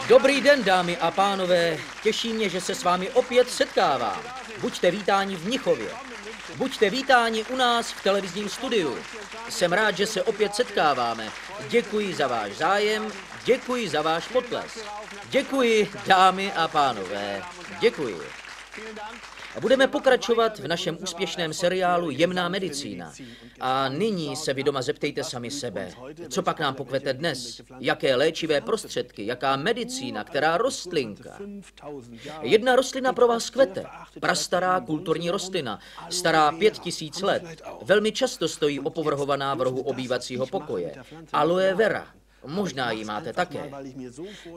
Dobrý den, dámy a pánové. Těší mě, že se s vámi opět setkávám. Buďte vítáni v Mnichově. Buďte vítáni u nás v televizním studiu. Jsem rád, že se opět setkáváme. Děkuji za váš zájem, děkuji za váš potlesk. Děkuji, dámy a pánové. Děkuji. Budeme pokračovat v našem úspěšném seriálu Jemná medicína. A nyní se vy doma zeptejte sami sebe. Co pak nám pokvete dnes? Jaké léčivé prostředky? Jaká medicína? Která rostlinka? Jedna rostlina pro vás kvete. Prastará kulturní rostlina. Stará 5000 let. Velmi často stojí opovrhovaná v rohu obývacího pokoje. Aloe vera. Možná ji máte také.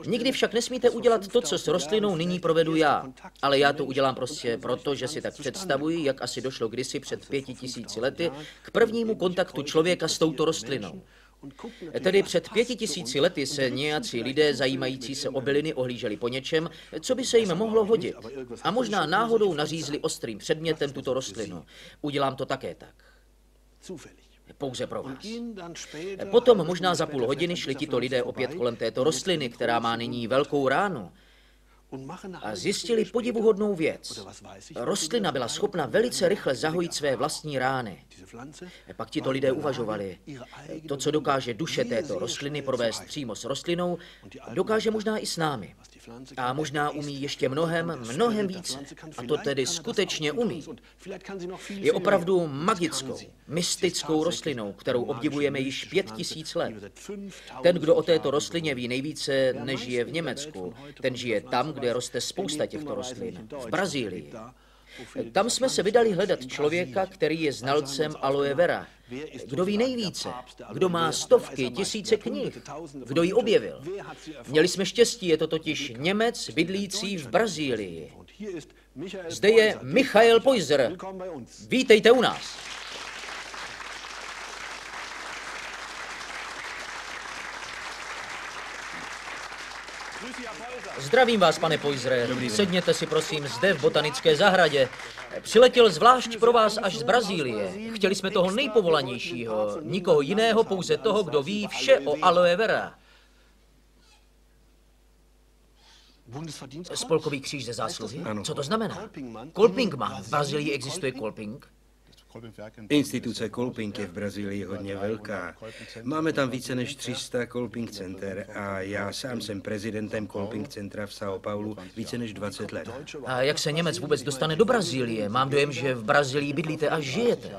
Nikdy však nesmíte udělat to, co s rostlinou nyní provedu já. Ale já to udělám prostě proto, že si tak představuji, jak asi došlo kdysi před 5000 lety k prvnímu kontaktu člověka s touto rostlinou. Tedy před 5000 lety se nějací lidé zajímající se o byliny ohlíželi po něčem, co by se jim mohlo hodit. A možná náhodou nařízli ostrým předmětem tuto rostlinu. Udělám to také tak. Pouze pro vás. Potom možná za půl hodiny šli tito lidé opět kolem této rostliny, která má nyní velkou ránu. A zjistili podivuhodnou věc. Rostlina byla schopna velice rychle zahojit své vlastní rány. Pak tito lidé uvažovali, to, co dokáže duše této rostliny provést přímo s rostlinou, dokáže možná i s námi. A možná umí ještě mnohem více. A to tedy skutečně umí. Je opravdu magickou, mystickou rostlinou, kterou obdivujeme již 5000 let. Ten, kdo o této rostlině ví nejvíce, nežije v Německu. Ten žije tam, kde roste spousta těchto rostlin. V Brazílii. Tam jsme se vydali hledat člověka, který je znalcem aloe vera. Kdo ví nejvíce? Kdo má stovky, tisíce knih? Kdo ji objevil? Měli jsme štěstí, je to totiž Němec bydlící v Brazílii. Zde je Michael Peuser. Vítejte u nás. Zdravím vás, pane Peusere. Sedněte si, prosím, zde v botanické zahradě. Přiletěl zvlášť pro vás až z Brazílie. Chtěli jsme toho nejpovolanějšího, nikoho jiného, pouze toho, kdo ví vše o aloe vera. Spolkový kříž ze zásluhy? Co to znamená? Kolpingman. V Brazílii existuje kolping? Instituce Kolping je v Brazílii hodně velká. Máme tam více než 300 Kolping center a já sám jsem prezidentem Kolping centra v São Paulu více než 20 let. A jak se Němec vůbec dostane do Brazílie? Mám dojem, že v Brazílii bydlíte a žijete.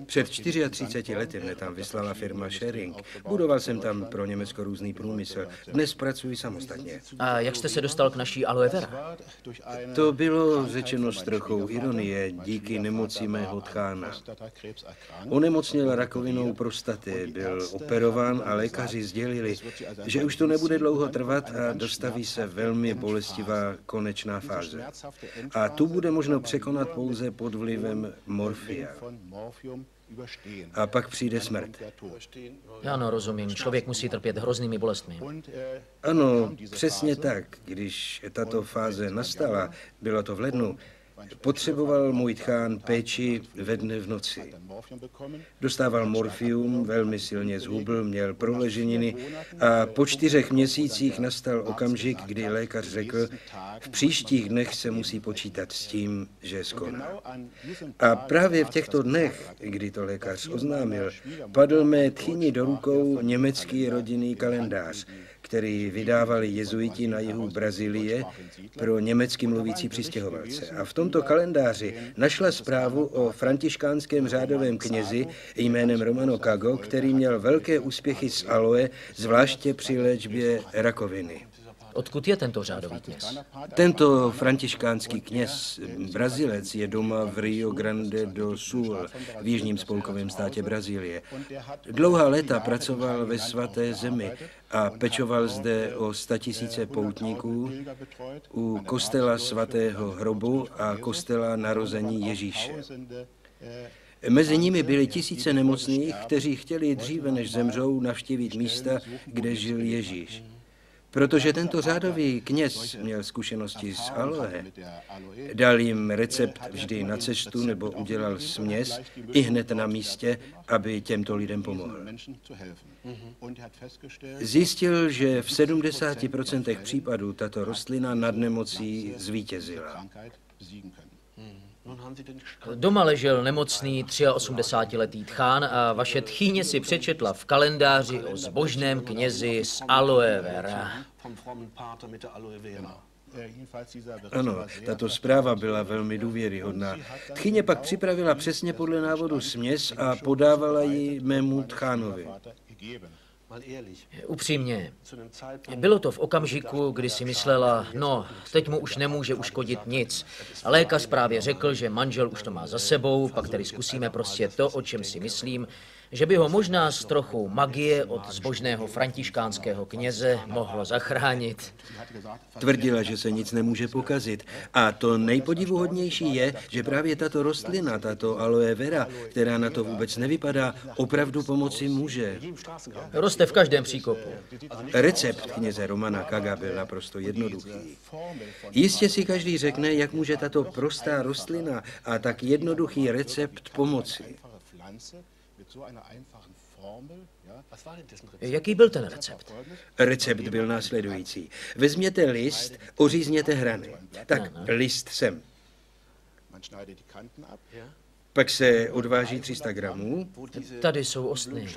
Před 34 lety mě tam vyslala firma Schering. Budoval jsem tam pro Německo různý průmysl. Dnes pracuji samostatně. A jak jste se dostal k naší aloe vera? To bylo řečeno s trochou ironie díky nemoci mého tchána. Onemocněl rakovinou prostaty, byl operován a lékaři sdělili, že už to nebude dlouho trvat a dostaví se velmi bolestivá konečná fáze. A tu bude možno překonat pouze pod vlivem morfia. A pak přijde smrt. Ano, rozumím. Člověk musí trpět hroznými bolestmi. Ano, přesně tak. Když tato fáze nastala, bylo to v lednu, potřeboval můj tchán péči ve dne v noci. Dostával morfium, velmi silně zhubl, měl proleženiny a po 4 měsících nastal okamžik, kdy lékař řekl, v příštích dnech se musí počítat s tím, že skoná. A právě v těchto dnech, kdy to lékař oznámil, padl mé tchyni do rukou německý rodinný kalendář, který vydávali jezuiti na jihu Brazílie pro německy mluvící přistěhovalce. A v tomto kalendáři našla zprávu o františkánském řádovém knězi jménem Romano Cago, který měl velké úspěchy s aloe, zvláště při léčbě rakoviny. Odkud je tento řádový kněz? Tento františkánský kněz, Brazilec, je doma v Rio Grande do Sul, v jižním spolkovém státě Brazílie. Dlouhá léta pracoval ve svaté zemi a pečoval zde o 100 000 poutníků u kostela svatého hrobu a kostela narození Ježíše. Mezi nimi byly tisíce nemocných, kteří chtěli dříve než zemřou navštívit místa, kde žil Ježíš. Protože tento řádový kněz měl zkušenosti s aloe, dal jim recept vždy na cestu nebo udělal směs i hned na místě, aby těmto lidem pomohl. Zjistil, že v 70% případů tato rostlina nad nemocí zvítězila. Doma ležel nemocný 83letý tchán a vaše tchýně si přečetla v kalendáři o zbožném knězi z aloe vera. Ano, tato zpráva byla velmi důvěryhodná. Tchyně pak připravila přesně podle návodu směs a podávala ji mému tchánovi. Upřímně, bylo to v okamžiku, kdy si myslela, no, teď mu už nemůže uškodit nic. A lékař právě řekl, že manžel už to má za sebou, pak tedy zkusíme prostě to, o čem si myslím, že by ho možná s trochou magie od zbožného františkánského kněze mohlo zachránit. Tvrdila, že se nic nemůže pokazit. A to nejpodivuhodnější je, že právě tato rostlina, tato aloe vera, která na to vůbec nevypadá, opravdu pomoci může. Roste v každém příkopu. Recept kněze Romana Kaga byl naprosto jednoduchý. Jistě si každý řekne, jak může tato prostá rostlina a tak jednoduchý recept pomoci. Jaký byl ten recept? Recept byl následující. Vezměte list, ořízněte hrany. Tak, list sem. Pak se odváží 300 gramů. Tady jsou ostny.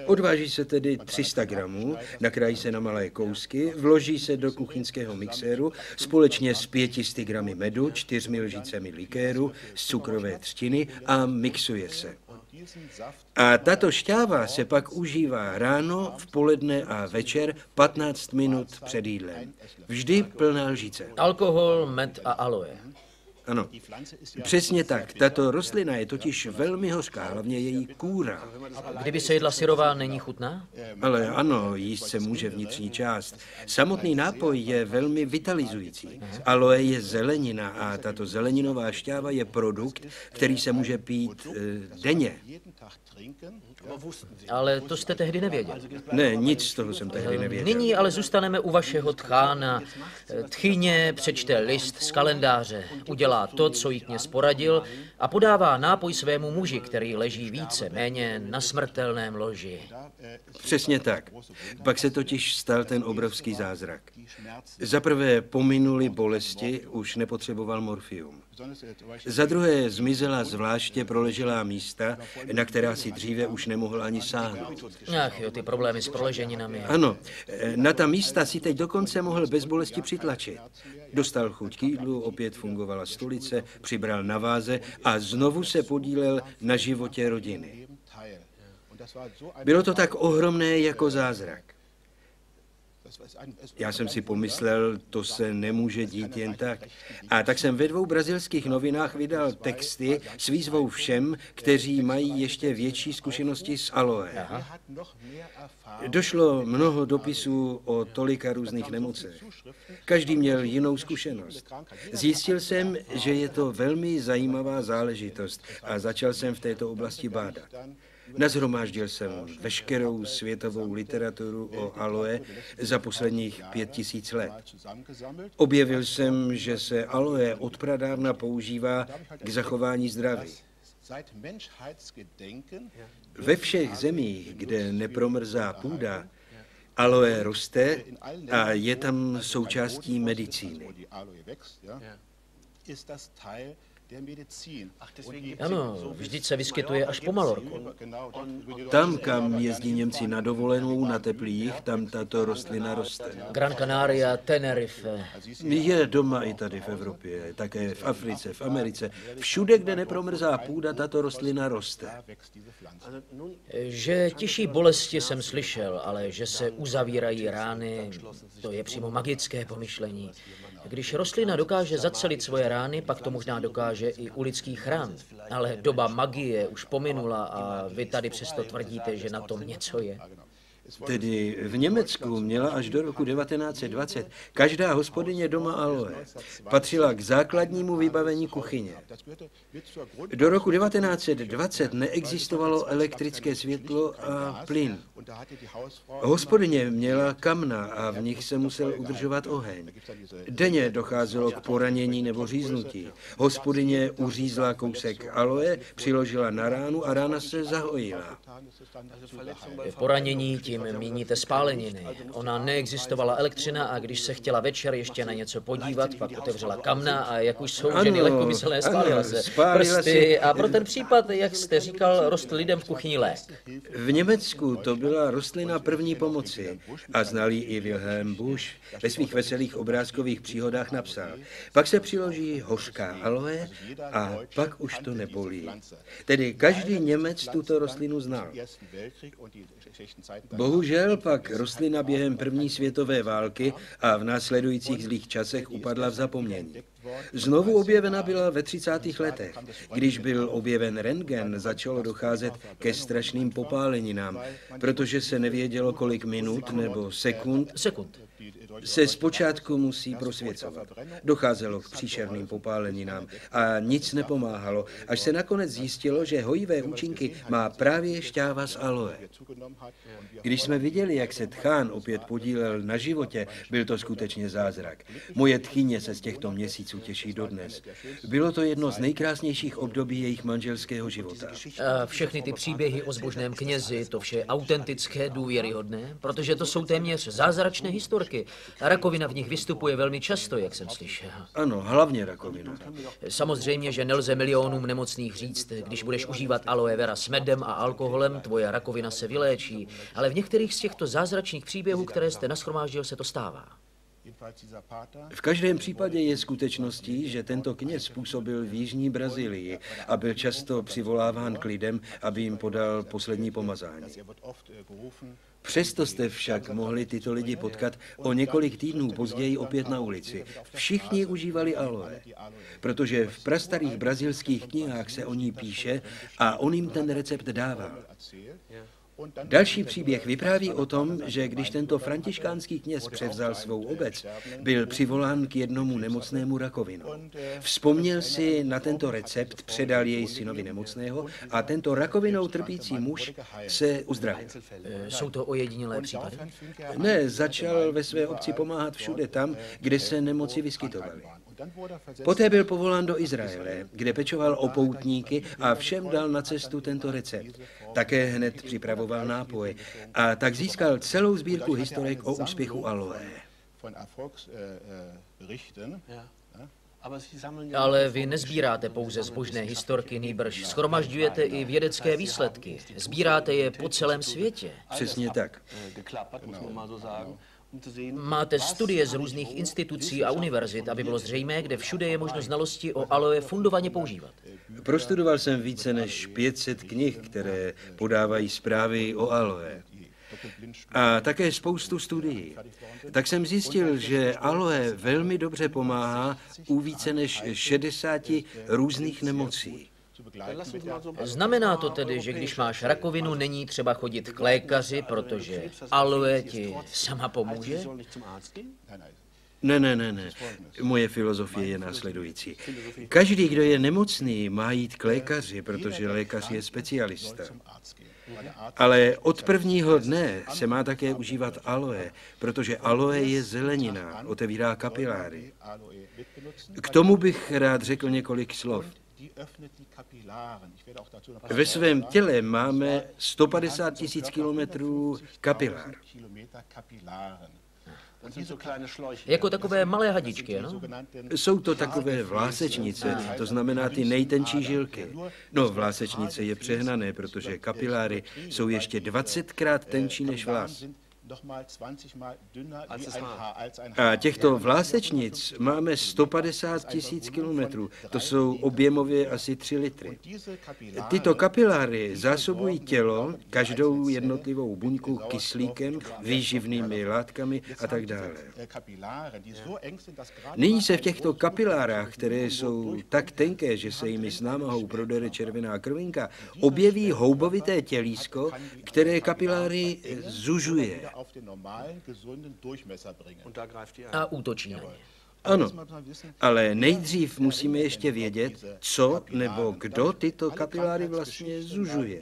Odváží se tedy 300 gramů, nakrájí se na malé kousky, vloží se do kuchyňského mixéru společně s 500 gramy medu, 4 lžícemi likéru, z cukrové třtiny a mixuje se. A tato šťáva se pak užívá ráno, v poledne a večer 15 minut před jídlem. Vždy plná lžíce. Alkohol, med a aloe. Ano, přesně tak. Tato rostlina je totiž velmi hořká, hlavně její kůra. Kdyby se jedla syrová, není chutná? Ale ano, jíst se může vnitřní část. Samotný nápoj je velmi vitalizující. Aloe je zelenina a tato zeleninová šťáva je produkt, který se může pít denně. Ale to jste tehdy nevěděl. Ne, nic z toho jsem tehdy nevěděl. Nyní ale zůstaneme u vašeho tchána. Tchyně přečte list z kalendáře, udělá to, co jí kněz poradil a podává nápoj svému muži, který leží více méně na smrtelném loži. Přesně tak. Pak se totiž stal ten obrovský zázrak. Za prvé pominuli bolesti, už nepotřeboval morfium. Za druhé zmizela zvláště proleželá místa, na která si dříve už nemohl ani sáhnout. Ach jo, ty problémy s proleženinami. Ano, na ta místa si teď dokonce mohl bez bolesti přitlačit. Dostal chuť k jídlu, opět fungovala stolice, přibral na váze a znovu se podílel na životě rodiny. Bylo to tak ohromné jako zázrak. Já jsem si pomyslel, to se nemůže dít jen tak. A tak jsem ve 2 brazilských novinách vydal texty s výzvou všem, kteří mají ještě větší zkušenosti s aloe. Došlo mnoho dopisů o tolika různých nemocech. Každý měl jinou zkušenost. Zjistil jsem, že je to velmi zajímavá záležitost a začal jsem v této oblasti bádat. Nashromáždil jsem veškerou světovou literaturu o aloe za posledních 5000 let. Objevil jsem, že se aloe od pradávna používá k zachování zdraví. Ve všech zemích, kde nepromrzá půda, aloe roste a je tam součástí medicíny. Ano, vždyť se vyskytuje až po Malorku. Tam, kam jezdí Němci na dovolenou, na teplých, tam tato rostlina roste. Gran Canaria, Tenerife. Je doma i tady v Evropě, také v Africe, v Americe. Všude, kde nepromrzá půda, tato rostlina roste. Že těžší bolesti jsem slyšel, ale že se uzavírají rány, to je přímo magické pomyšlení. Když rostlina dokáže zacelit svoje rány, pak to možná dokáže i u lidských ran. Ale doba magie už pominula a vy tady přesto tvrdíte, že na tom něco je. Tedy v Německu měla až do roku 1920 každá hospodyně doma aloe. Patřila k základnímu vybavení kuchyně. Do roku 1920 neexistovalo elektrické světlo a plyn. Hospodyně měla kamna a v nich se musel udržovat oheň. Denně docházelo k poranění nebo říznutí. Hospodyně uřízla kousek aloe, přiložila na ránu a rána se zahojila. Poranění tím míníte spáleniny. Ona neexistovala elektřina a když se chtěla večer ještě na něco podívat, pak otevřela kamna a jak už jsou ženy lehkomyslné, spálila se prsty. A pro ten případ, jak jste říkal, rostl lidem v kuchyni lék. V Německu to byla rostlina první pomoci a znal ji i Wilhelm Busch. Ve svých veselých obrázkových příhodách napsal: pak se přiloží hořká aloe a pak už to nebolí. Tedy každý Němec tuto rostlinu znal. Bohužel pak rostlina během první světové války a v následujících zlých časech upadla v zapomnění. Znovu objevena byla ve 30. letech. Když byl objeven rentgen, začalo docházet ke strašným popáleninám, protože se nevědělo, kolik minut nebo sekund se zpočátku musí prosvěcovat. Docházelo k příšerným popáleninám a nic nepomáhalo, až se nakonec zjistilo, že hojivé účinky má právě šťáva z aloe. Když jsme viděli, jak se tchán opět podílel na životě, byl to skutečně zázrak. Moje tchyně se z těchto měsíců těší dodnes. Bylo to jedno z nejkrásnějších období jejich manželského života. A všechny ty příběhy o zbožném knězi, to vše je autentické, důvěryhodné, protože to jsou téměř zázračné historky. A rakovina v nich vystupuje velmi často, jak jsem slyšel. Ano, hlavně rakovina. Samozřejmě, že nelze milionům nemocných říct, když budeš užívat aloe vera s medem a alkoholem, tvoje rakovina se vyléčí, ale v některých z těchto zázračných příběhů, které jste nashromáždil, se to stává. V každém případě je skutečností, že tento kněz působil v jižní Brazílii a byl často přivoláván k lidem, aby jim podal poslední pomazání. Přesto jste však mohli tyto lidi potkat o několik týdnů později opět na ulici. Všichni užívali aloe, protože v prastarých brazilských knihách se o ní píše a on jim ten recept dával. Další příběh vypráví o tom, že když tento františkánský kněz převzal svou obec, byl přivolán k jednomu nemocnému rakovinou. Vzpomněl si na tento recept, předal jej synovi nemocného a tento rakovinou trpící muž se uzdravil. Jsou to ojedinělé případy? Ne, začal ve své obci pomáhat všude tam, kde se nemoci vyskytovaly. Poté byl povolán do Izraele, kde pečoval o poutníky a všem dal na cestu tento recept. Také hned připravoval nápoje a tak získal celou sbírku historek o úspěchu aloe. Ale vy nezbíráte pouze zbožné historky, nýbrž shromažďujete i vědecké výsledky. Sbíráte je po celém světě. Přesně tak. Máte studie z různých institucí a univerzit, aby bylo zřejmé, kde všude je možno znalosti o aloe fundovaně používat. Prostudoval jsem více než 500 knih, které podávají zprávy o aloe. A také spoustu studií. Tak jsem zjistil, že aloe velmi dobře pomáhá u více než 60 různých nemocí. Znamená to tedy, že když máš rakovinu, není třeba chodit k lékaři, protože aloe ti sama pomůže? Ne. Moje filozofie je následující. Každý, kdo je nemocný, má jít k lékaři, protože lékař je specialista. Ale od prvního dne se má také užívat aloe, protože aloe je zelenina, otevírá kapiláry. K tomu bych rád řekl několik slov. Ve svém těle máme 150 000 kilometrů kapilár. Jako takové malé hadičky, ano? Jsou to takové vlásečnice, to znamená ty nejtenčí žilky. No, vlásečnice je přehnané, protože kapiláry jsou ještě 20krát tenčí než vlas. A těchto vlásečnic máme 150 000 kilometrů. To jsou objemově asi 3 litry. Tyto kapiláry zásobují tělo, každou jednotlivou buňku kyslíkem, výživnými látkami a tak dále. Nyní se v těchto kapilárách, které jsou tak tenké, že se jimi s námahou prodere červená krvinka, objeví houbovité tělísko, které kapiláry zužuje. A útočí na ně. Ano, ale nejdřív musíme ještě vědět, co nebo kdo tyto kapiláry vlastně zužuje.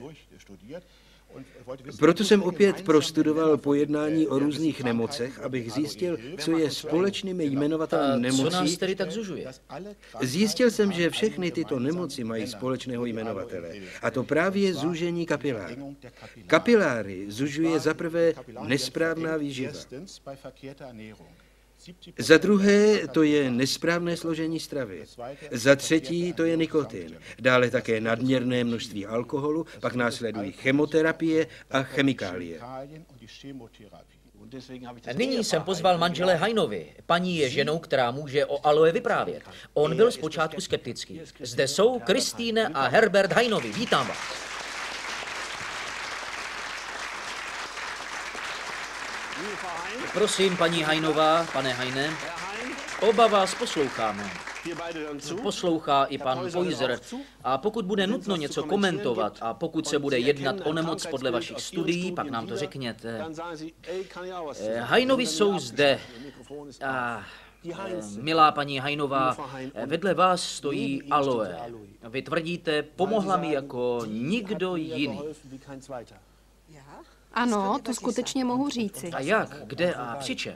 Proto jsem opět prostudoval pojednání o různých nemocech, abych zjistil, co je společným jmenovatelem nemocí. Co nás tedy tak zužuje? Zjistil jsem, že všechny tyto nemoci mají společného jmenovatele, a to právě zúžení kapiláru. Kapiláry zužuje zaprvé nesprávná výživa. Za druhé to je nesprávné složení stravy. Za třetí to je nikotin. Dále také nadměrné množství alkoholu, pak následují chemoterapie a chemikálie. Nyní jsem pozval manžele Hainovi. Paní je ženou, která může o aloe vyprávět. On byl zpočátku skeptický. Zde jsou Kristýne a Herbert Hainovi. Vítám vás. Prosím, paní Hainová, pane Haine, oba vás posloucháme. Poslouchá i pan Poiser. A pokud bude nutno něco komentovat a pokud se bude jednat o nemoc podle vašich studií, pak nám to řekněte. Hainovi jsou zde. A, milá paní Hainová, vedle vás stojí aloe. Vy tvrdíte, pomohla mi jako nikdo jiný. Ano, to skutečně mohu říci. A jak, kde a při čem?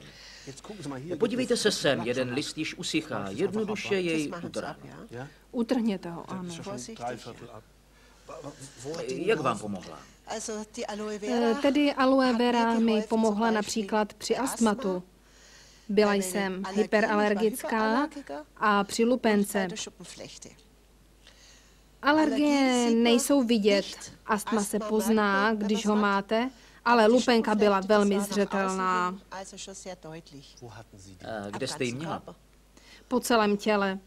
Podívejte se sem, jeden list již usychá, jednoduše jej utrhne. Utrhněte ho, ano. Jak vám pomohla? Tedy aloe vera mi pomohla například při astmatu. Byla jsem hyperalergická a při lupence. Alergie nejsou vidět, astma se pozná, když ho máte, ale lupenka byla velmi zřetelná. Kde jste ji měla? Po celém těle.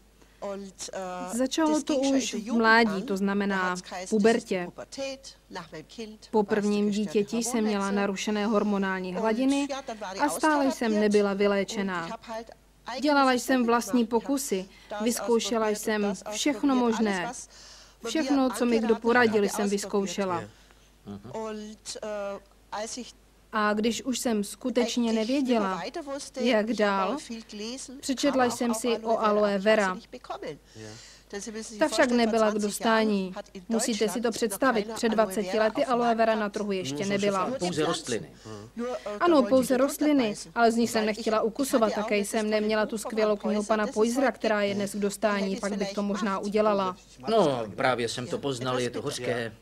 Začalo to už v mládí, to znamená v pubertě. Po prvním dítěti jsem měla narušené hormonální hladiny a stále jsem nebyla vyléčená. Dělala jsem vlastní pokusy, vyzkoušela jsem všechno možné. Všechno, co mi kdo poradil, jsem vyzkoušela. A když už jsem skutečně nevěděla, jak dál, přečetla jsem si o aloe vera. Ta však nebyla k dostání. Musíte si to představit, před 20 lety aloe vera na trhu ještě nebyla. Pouze rostliny. Ano, pouze rostliny, ale z nich jsem nechtěla ukusovat, také jsem neměla tu skvělou knihu pana Poisera, která je dnes k dostání, pak bych to možná udělala. No, právě jsem to poznal, je to hořké.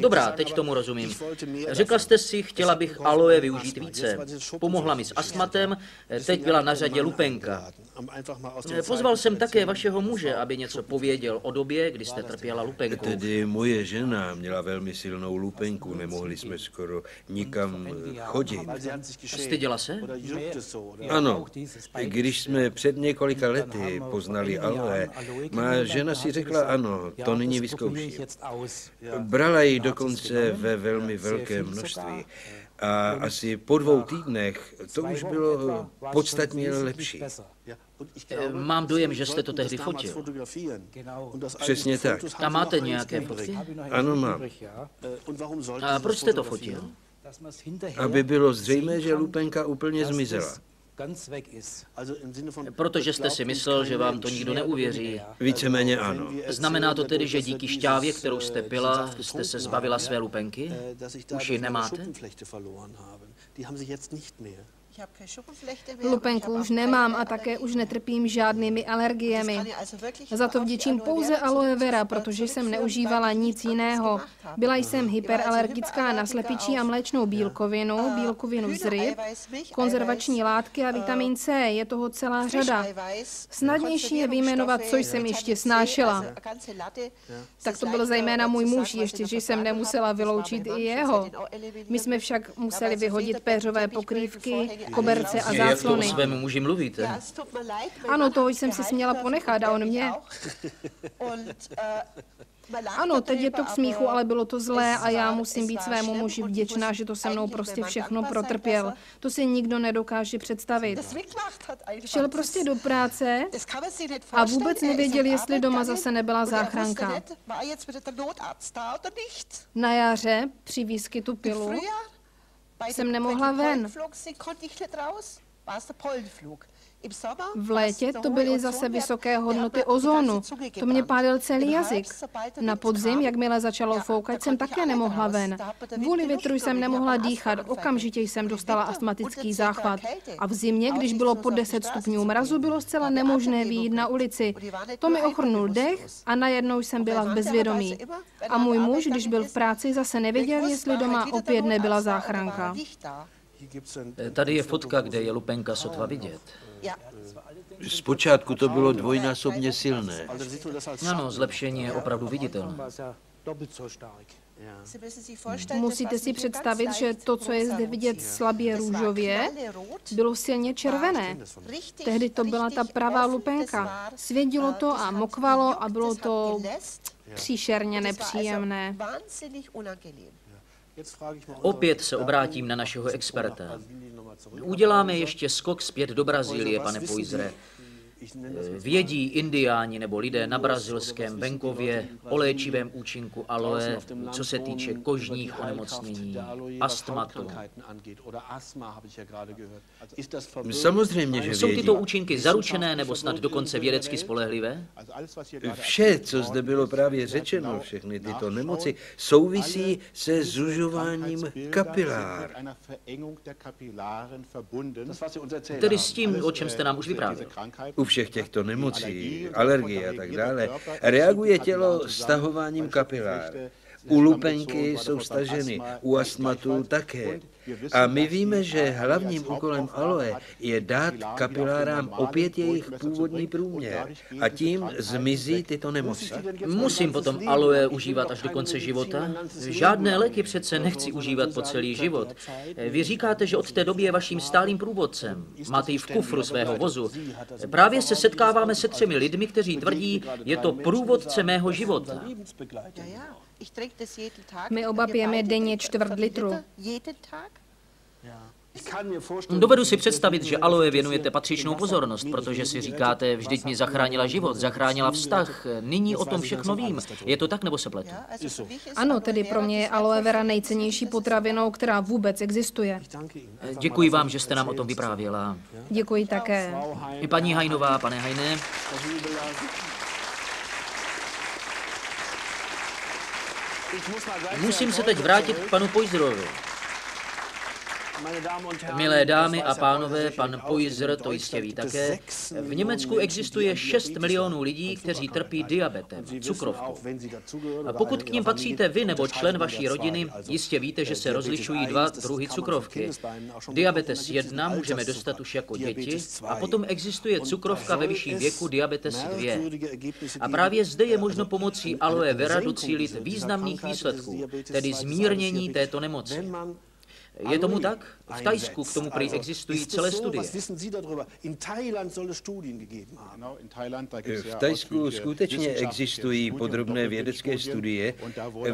Dobrá, teď tomu rozumím. Řekla jste si, chtěla bych aloe využít více. Pomohla mi s astmatem, teď byla na řadě lupenka. Pozval jsem také vašeho muže, aby něco pověděl o době, kdy jste trpěla lupenkou. Tedy moje žena měla velmi silnou lupenku, nemohli jsme skoro nikam chodit. Styděla se? Ano, když jsme před několika lety poznali aloe, má žena si řekla ano, to nyní vyzkouší. Brala ji dokonce ve velmi velkém množství a asi po 2 týdnech to už bylo podstatně lepší. Mám dojem, že jste to tehdy fotil. Přesně tak. A máte nějaké fotky? Ano, mám. A proč jste to fotil? Aby bylo zřejmé, že lupenka úplně zmizela. Protože jste si myslel, že vám to nikdo neuvěří. Víceméně ano. Znamená to tedy, že díky šťávě, kterou jste pila, jste se zbavila své lupenky? Už ji nemáte? Lupenku už nemám a také už netrpím žádnými alergiemi. Za to vděčím pouze aloe vera, protože jsem neužívala nic jiného. Byla jsem hyperalergická na slepičí a mléčnou bílkovinu, bílkovinu z ryb, konzervační látky a vitamin C. Je toho celá řada. Snadnější je vyjmenovat, co jsem ještě snášela. Tak to byl zejména můj muž, ještě, že jsem nemusela vyloučit i jeho. My jsme však museli vyhodit péřové pokrývky, koberce a Jak to o záclony. svém muži mluvíte? Ano, toho jsem si směla ponechat a on mě. Ano, teď je to k smíchu, ale bylo to zlé a já musím být svému muži vděčná, že to se mnou prostě všechno protrpěl. To si nikdo nedokáže představit. Šel prostě do práce a vůbec nevěděl, jestli doma zase nebyla záchranka. Na jaře při výskytu pilu jsem nemohla ven. V létě to byly zase vysoké hodnoty ozónu. To mě pálil celý jazyk. Na podzim, jakmile začalo foukat, jsem také nemohla ven. Kvůli větru jsem nemohla dýchat, okamžitě jsem dostala astmatický záchvat. A v zimě, když bylo pod 10 stupňů mrazu, bylo zcela nemožné vyjít na ulici. To mi ochrnul dech a najednou jsem byla v bezvědomí. A můj muž, když byl v práci, zase nevěděl, jestli doma opět nebyla záchranka. Tady je fotka, kde je Lupenka sotva vidět. Zpočátku to bylo dvojnásobně silné. Ano, zlepšení je opravdu viditelné. Musíte si představit, že to, co je zde vidět slabě růžově, bylo silně červené. Tehdy to byla ta pravá lupenka. Svědilo to a mokvalo a bylo to příšerně nepříjemné. Opět se obrátím na našeho experta. Uděláme ještě skok zpět do Brazílie, pane Poisere. Vědí indiáni nebo lidé na brazilském venkově o léčivém účinku aloe, co se týče kožních onemocnění, astmatu? Samozřejmě, že Jsou vědí. tyto účinky zaručené nebo snad dokonce vědecky spolehlivé? Vše, co zde bylo právě řečeno, všechny tyto nemoci, souvisí se zužováním kapilár. Tedy s tím, o čem jste nám už vyprávěl. U všech těchto nemocí, alergie a tak dále, reaguje tělo stahováním kapilár. U lupenky jsou staženy, u astmatu také. A my víme, že hlavním úkolem aloe je dát kapilárám opět jejich původní průměr a tím zmizí tyto nemoci. Musím potom aloe užívat až do konce života? Žádné léky přece nechci užívat po celý život. Vy říkáte, že od té doby je vaším stálým průvodcem. Máte ji v kufru svého vozu. Právě se setkáváme se 3 lidmi, kteří tvrdí, je to průvodce mého života. My oba pijeme denně 1/4 litru. Dovedu si představit, že aloe věnujete patřičnou pozornost, protože si říkáte, vždyť mi zachránila život, zachránila vztah, nyní o tom všechno vím. Je to tak, nebo se pletu? Ano, tedy pro mě je aloe vera nejcennější potravinou, která vůbec existuje. Děkuji vám, že jste nám o tom vyprávěla. Děkuji také. I paní Hajnová, pane Hajne. Musím se teď vrátit k panu Poiserovi. Milé dámy a pánové, pan Poiser to jistě ví také. V Německu existuje 6 milionů lidí, kteří trpí diabetem, cukrovkou. A pokud k nim patříte vy nebo člen vaší rodiny, jistě víte, že se rozlišují 2 druhy cukrovky. Diabetes 1 můžeme dostat už jako děti a potom existuje cukrovka ve vyšším věku, diabetes 2. A právě zde je možno pomocí aloe vera docílit významných výsledků, tedy zmírnění této nemoci. Je tomu tak? V Thajsku k tomu prý existují celé studie. V Thajsku skutečně existují podrobné vědecké studie,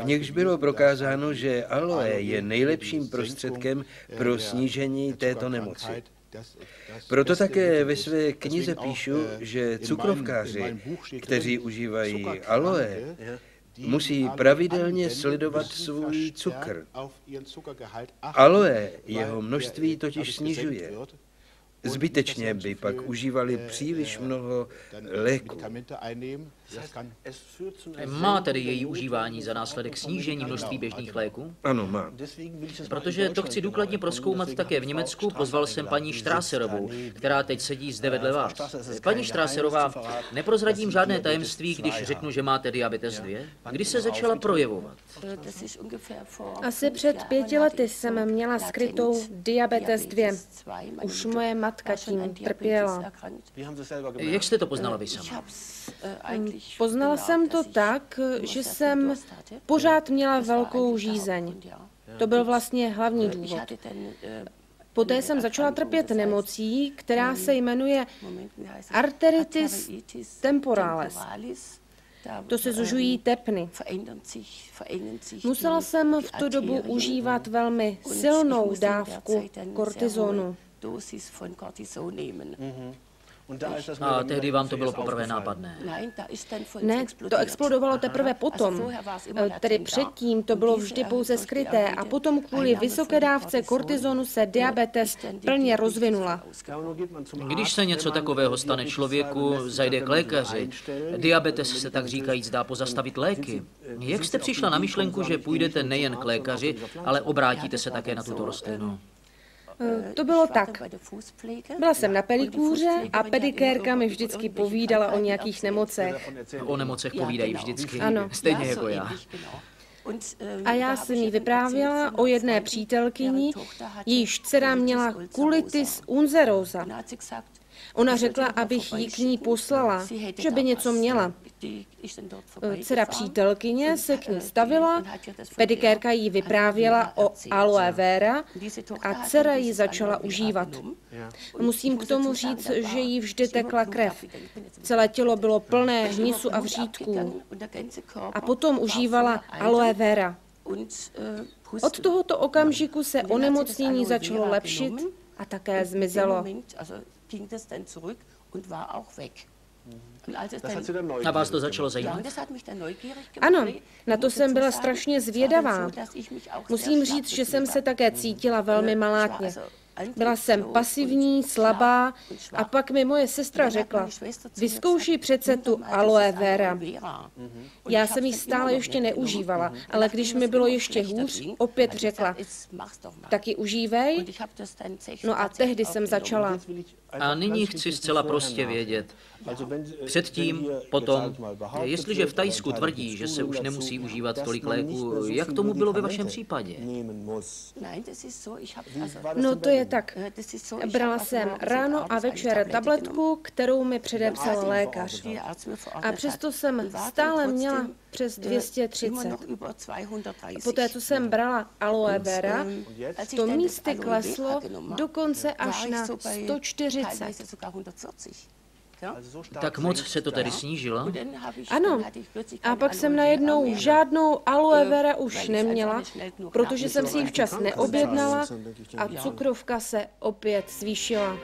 v nichž bylo prokázáno, že aloe je nejlepším prostředkem pro snížení této nemoci. Proto také ve své knize píšu, že cukrovkáři, kteří užívají aloe, musí pravidelně sledovat svůj cukr. Aloe jeho množství totiž snižuje. Zbytečně by pak užívali příliš mnoho léků. Má tedy její užívání za následek snížení množství běžných léků? Ano, má. Protože to chci důkladně prozkoumat také v Německu, pozval jsem paní Strasserovou, která teď sedí zde vedle vás. Paní Strasserová, neprozradím žádné tajemství, když řeknu, že máte diabetes 2? Kdy se začala projevovat? Asi před 5 lety jsem měla skrytou diabetes 2. Už moje matka tím trpěla. Jak jste to poznala vy sama? Poznala jsem to tak, že jsem pořád měla velkou žízeň. To byl vlastně hlavní důvod. Poté jsem začala trpět nemocí, která se jmenuje arteritis temporalis. To se zužují tepny. Musela jsem v tu dobu užívat velmi silnou dávku kortizonu. A tehdy vám to bylo poprvé nápadné? Ne, to explodovalo teprve potom. Tedy předtím to bylo vždy pouze skryté a potom kvůli vysoké dávce kortizonu se diabetes plně rozvinula. Když se něco takového stane člověku, zajde k lékaři. Diabetes se tak říkajíc dá pozastavit léky. Jak jste přišla na myšlenku, že půjdete nejen k lékaři, ale obrátíte se také na tuto rostlinu? To bylo tak. Byla jsem na pedikúře a pedikérka mi vždycky povídala o nějakých nemocech. O nemocech povídají vždycky, ano. Stejně jako já. A já jsem jí vyprávěla o jedné přítelkyni, jejíž dcera měla colitis ulcerosa. Ona řekla, abych ji k ní poslala, že by něco měla. Dcera přítelkyně se k ní stavila, pedikérka jí vyprávěla o aloe vera a dcera ji začala užívat. Musím k tomu říct, že jí vždy tekla krev. Celé tělo bylo plné hnisu a vřídků. A potom užívala aloe vera. Od tohoto okamžiku se onemocnění začalo lepšit a také zmizelo. A vás to začalo zajímat? Ano, na to jsem byla strašně zvědavá. Musím říct, že jsem se také cítila velmi malátně. Byla jsem pasivní, slabá a pak mi moje sestra řekla, vyzkoušej přece tu aloe vera. Já jsem ji stále ještě neužívala, ale když mi bylo ještě hůř, opět řekla, tak ji užívej. No a tehdy jsem začala. A nyní chci zcela prostě vědět. Předtím, potom, jestliže v Thajsku tvrdí, že se už nemusí užívat tolik léků, jak tomu bylo ve vašem případě? No to je tak. Brala jsem ráno a večer tabletku, kterou mi předepsal lékař. A přesto jsem stále měla přes 230. Poté, co jsem brala aloe vera, to místy kleslo dokonce až na 140. Tak moc se to tedy snížilo? Ano. A pak jsem najednou žádnou aloe vera už neměla, protože jsem si ji včas neobjednala a cukrovka se opět zvýšila.